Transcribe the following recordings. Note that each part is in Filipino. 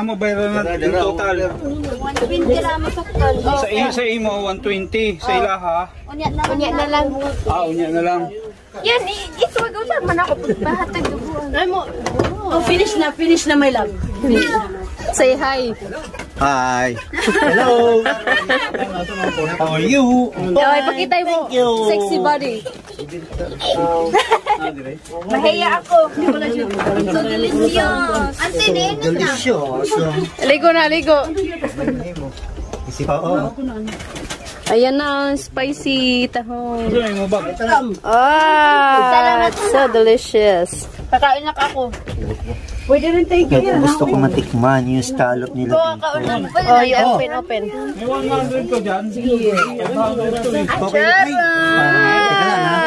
amo bayaran na total. 120 lang masaktan. Sa imo 120, sa ilaha. Unya na lang. Unya na lang. Yan, isuwag ko man ako bahatag duguan. Ay mo. Oh, finish na my love. Say hi. Hi. Hello. How are you? Ay, pakita mo. Sexy body. Mahiya ako. So delicious. Ante, nene na. Delicious. Ligo na, ligo. Oo. Ayan na, spicy tahong. Ano mo ba? Ah, so delicious. Kakain na ako. Pwede rin take it. Gusto ko matikman yung scallop nila dito. Oh, you open. May 100 ko dyan. Sige. Okay, ay. Teka lang ha.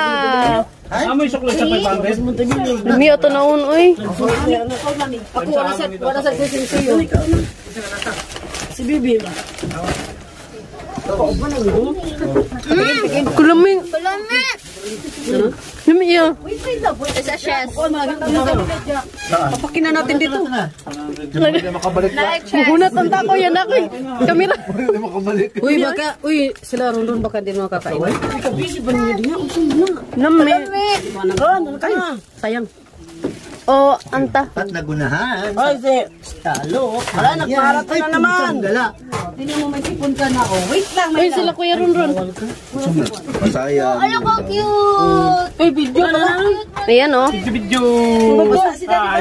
May suklat sa 500? Lumiyo to naon, uy. Ako wala sa sisiyo. Si Bibi. Kulami. Lumiyo. Sa chest. Papakin na natin dito. Muhunat ang tako yan ako eh. Kamera. Uy, sila ron baka din makakain. Nami. Sayang. Oh, anta. At nagunahan. Ay, si Scallop. Wala, nagmarathon na naman. Gala. Hindi mo may sipon ka na. Oh, wait lang. Uy, sila kuya ron. Masaya. Ano ko cute. Ay, video na. Ayan oh. Video.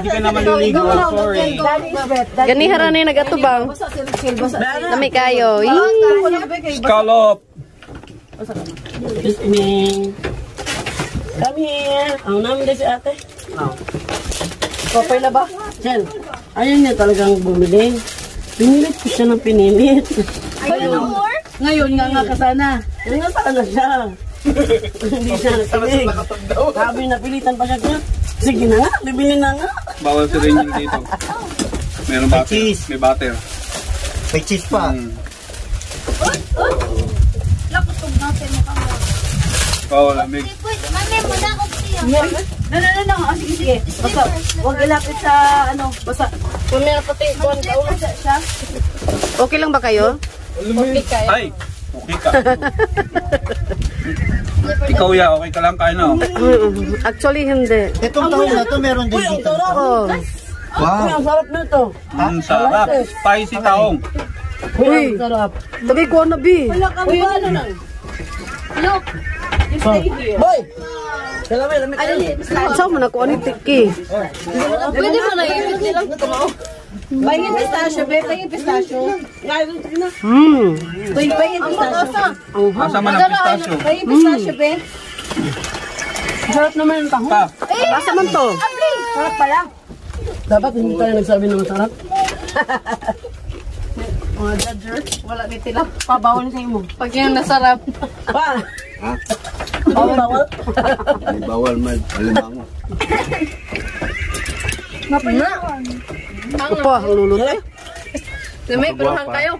Di ka na maliligo. Sorry. Gani haranay nagatubang. Nami kayo. Scallop. Come here. Ang namin din si ate. Okay na ba? Jen, ayaw niya talagang bumili. Pinilit ko siya ng pinilit. Ngayon nga ka sana. Nga sana siya. Hindi siya nakinig. Sabi napilitan pa siya. Sige na nga, bibili na nga. Bawal si Rangel dito. Meron butter. Cheese. May butter. May cheese pa. Bawal lamig. Mami, muna ako siya. No. Sige. Basta, huwag ilapit sa, basta. Kumira pati, kuhan ka ulo siya. Okay lang ba kayo? Okay kayo. Ay, okay ka. Ikaw ya, okay ka lang kain na. Actually, hindi. Itong taon na to meron din dito. Oh. Wow. Ang sarap nito. Sarap. Spicy taong. Uy, Sarap. tabi ko na bi. Wala kang ano na. Look. Boy! Lamig. Saan mo na ko ani tiki? Pwede mo na yun. Pahingin pistachio, be. Pahingin pistachio. Pahingin pistachio. Asa man ang pistachio? Pahingin pistachio, be. Sarap naman ang taho. Pa. Asa man to? Sarap pala. Dapat hindi tayo nagsabi ng masarap. Mga judger, wala ni tila. Pabawal sa imo. Pag yung nasarap. Pa! Bawal. Bawal man. Alam mo. Ako pa, ang lulot eh. May penuhan kayo.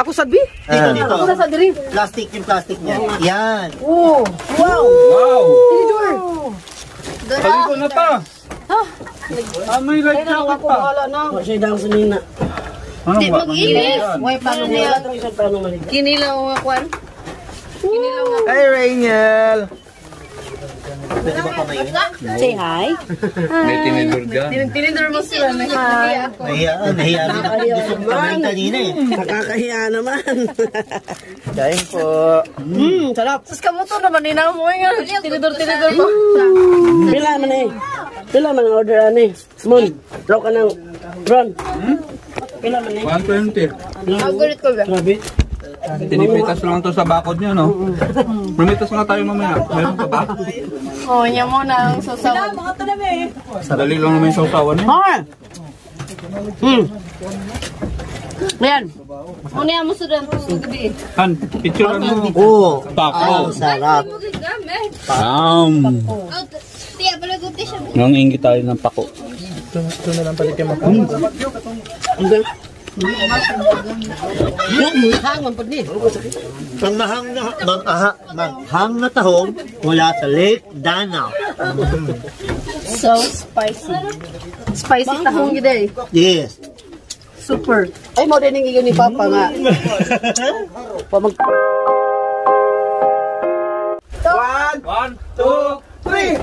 Ako sabi? Dito. Ako sa diri. Plastic yung plastic niya. Yan. Oh! Wow! Wow! Tinidor. Paligo na ta. May light Kaya jacket ako pa. bahala na. Siya daw sa nina. Hindi mag-inis. May paano niya? Wala talagang paano maliga. Kinilaw nga kwan. Kinilaw nga. Hi, Rangel. Pwede ba pamainin? Say hi. May tinidor dyan. Tinidor mo sila. Nahiya ako. Nahiya din ako. Gusto ko pamain kanina eh. Nakakahiya naman. Kain po. Sarap. Sus ka mo to naman. Ninaw mo nga. Tinidor mo. Pila man eh. Pila man ang order ani. Mon, raw ka ng Ron. Pila man eh. 120. Agulit ko ba? Grabe. Tinipitas lang to sa bakod niya, no? Lumitas nga tayo mamaya. Meron pa ba? Oh, niya mo na ang sasawan. Dali lang naman yung sausawan niya. Ha? Ayan. Unya mo sudan to sa gabi. Han, picture mo. Oo. Pako. Sarap. Tiya pala guti siya. Nang ingit tayo ng pako. Hangon po ni. Ang mahang na tahong mula sa Lake Danau. So spicy. Spicy tahong gid eh. Yes. super. Ay, mo din yung ni Papa nga. Pamag... 1, 2, 3.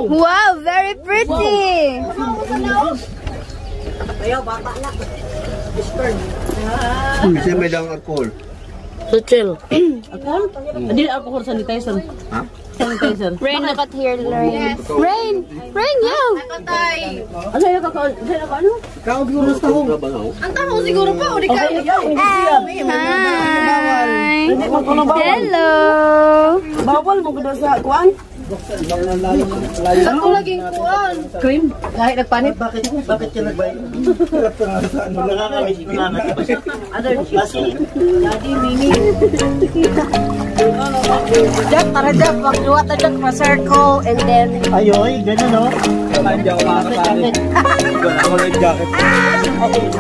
Wow, very pretty. Kasi may daw alcohol. So chill. Alcohol? Hindi alcohol, sanitizer. Ha? Sanitizer. Rain, look at here, Rain. Rain, Rain, yo. Ano yung kakao? Ano? Kaog yung gusto ko. Ang tanong siguro pa, o di ka. Hi. Hindi mo ko bawal. Hello. Bawal mo ko daw sa kuan? Ako laging kuan. Cream? Kahit nagpanit? Bakit ka nagbayad? Allergy. Daddy, Mimi. Jack, tara Jack. Magluwa ta Jack pa circle and then... Ayoy, ganun no? Hindi ako makakasali. Ako na yung jacket. Bakit?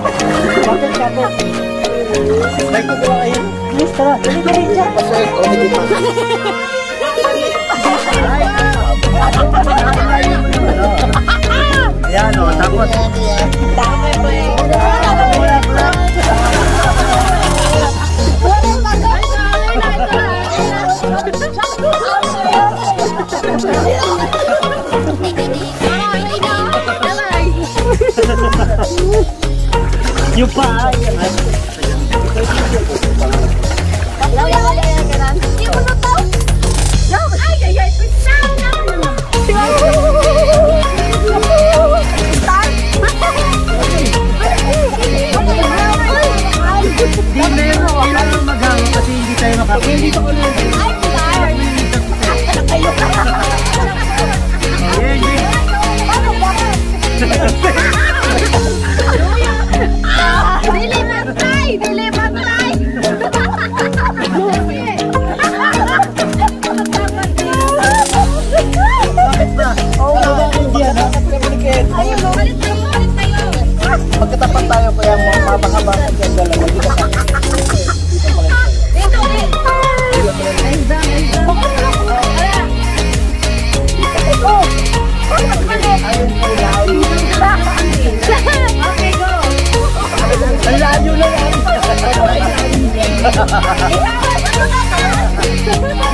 May kukuha kayo. Yes, tara. Dali, Jack. Pasay, o hindi pa. Ayan o, tapos. Yung pa.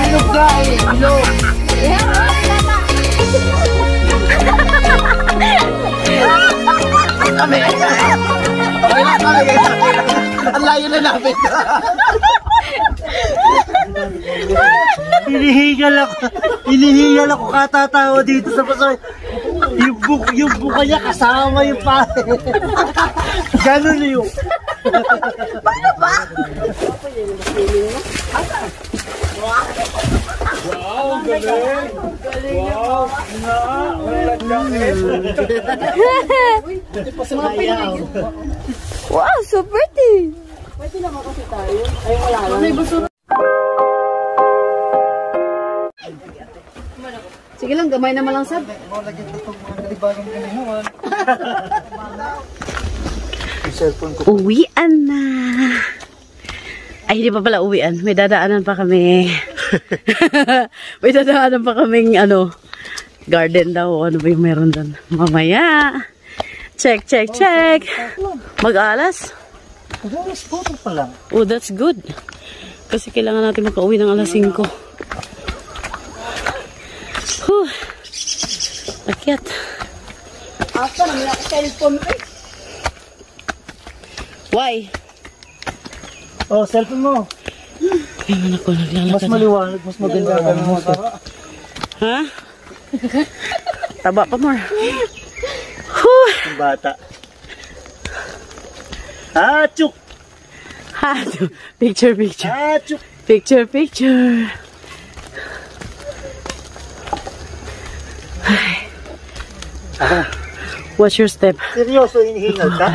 Bilog ka eh. Bilog. Kami. Okay lang kami guys. Ang layo na namin. Hinihingal ako katatawa dito sa pasoy. Yung buka niya kasama yung pare. Ganun yun. Paano ba? Wow, galing. Wow, Wow, so pretty! Pwede naman kasi tayo. Ay, wala lang. May gusto. Sige lang, gamay naman lang sab. Uwian na. Ay, hindi pa pala uwian. May dadaanan pa kami. May dadaanan pa kaming garden daw. Ano ba yung meron doon? Mamaya. Check. Mag-alas? Mag-alas 4 pa lang. Oh, that's good. Kasi kailangan natin makauwi ng alas 5. Huh. Akyat. Apa naman ako cellphone eh. Why? Oh, cellphone mo. Yung anak ko naglalakad. Mas maliwanag, mas maganda ka mo. Ha? Taba pa more. Huh. Yung bata. Achuk! Ha, picture. Achuk! Picture. What's your step? Seryoso, hinihingal ka?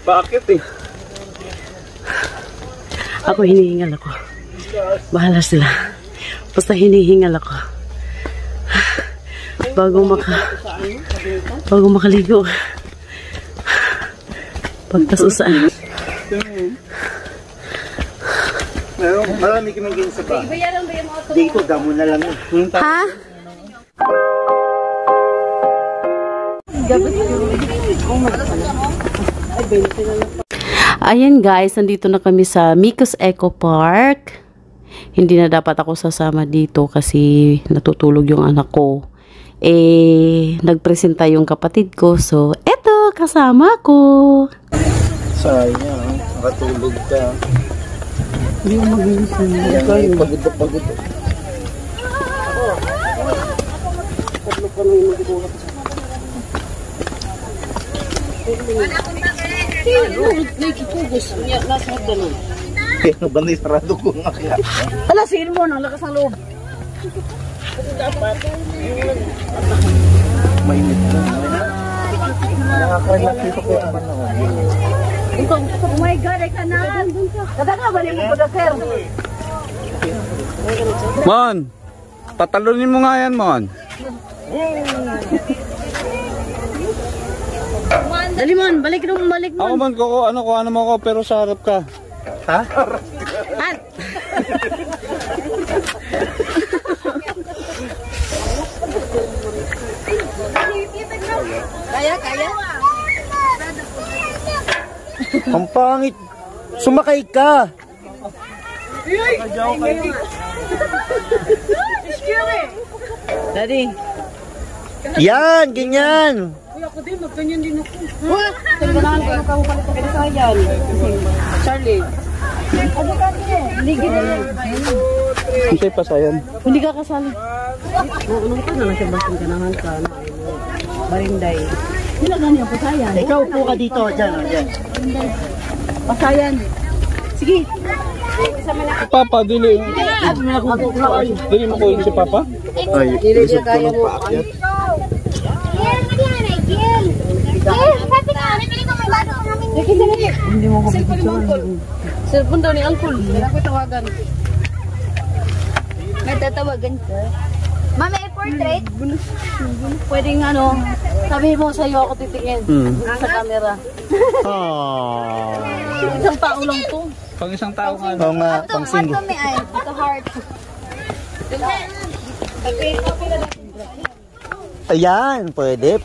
Bakit eh? Ako hinihingal ako. Bahala sila. Basta hinihingal ako. Bago makaligo. Pagtasusaan. Marami kami ganyan sa ba? Dito, damo na lang yun. Ha? Ayan guys, nandito na kami sa Micos Eco Park. Hindi na dapat ako sasama dito kasi natutulog yung anak ko. Nagpresenta yung kapatid ko. So, eto, kasama ko. Sayang, nakatulog ka. Hindi mo magigising. Pagod na pagod. Kaya ba na sarado ko nga kaya? Alasin mo, nang lakas ng loob. Mainit na. Nakaka-relax dito kaya naman ako. Oh my God, I cannot. Kadang balik mo po na, sir. Mon! Patalunin mo nga yan, Mon. Dali mon, balik mo. Ako man, ano mo ako, pero sa harap ka. Ha? At! Kaya? Ang pangit. Sumakay ka. Daddy. Yan, ganyan. Ako din, magganyan din ako. Tingnan ko ka upalit ka sa yan. Charlie. Ano ka din? Ligid na. Hindi pa sayan. Hindi ka kasali. Anong ka na lang siya basing kanahan ka. Barinday. Sila ganyan po sayan. Ikaw po ka dito, dyan. Pasayan. Sige. Papa, dili. Dili mo ko si Papa? Ay, lisod ko ng paakyat. Hindi mo mabibigyan. Cellphone daw ni Uncle. Kaya ko tawagan. May tatawagan ka. Mama, portrait? Pwedeng sabihin mo sa'yo ako titingin. Sa camera. Isang tao lang to. Pang isang tao nga. Oo nga, pang single. Ito may ay. Ito heart. Ayan, pwede.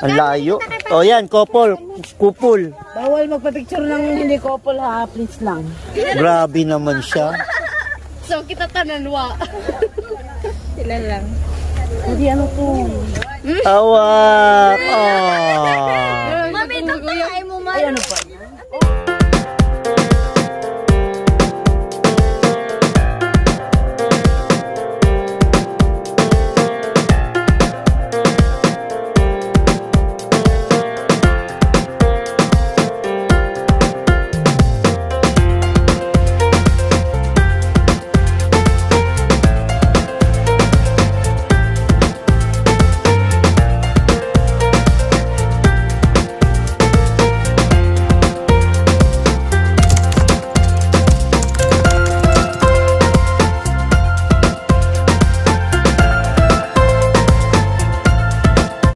Ang layo. O yan, couple. Kupul. Bawal magpa-picture ng hindi couple ha, please lang. Grabe naman siya. So, kita tananwa. Sila lang. Hindi ano to. Awak! Oh. Mami, ito tayo mo man. Ay ano pa?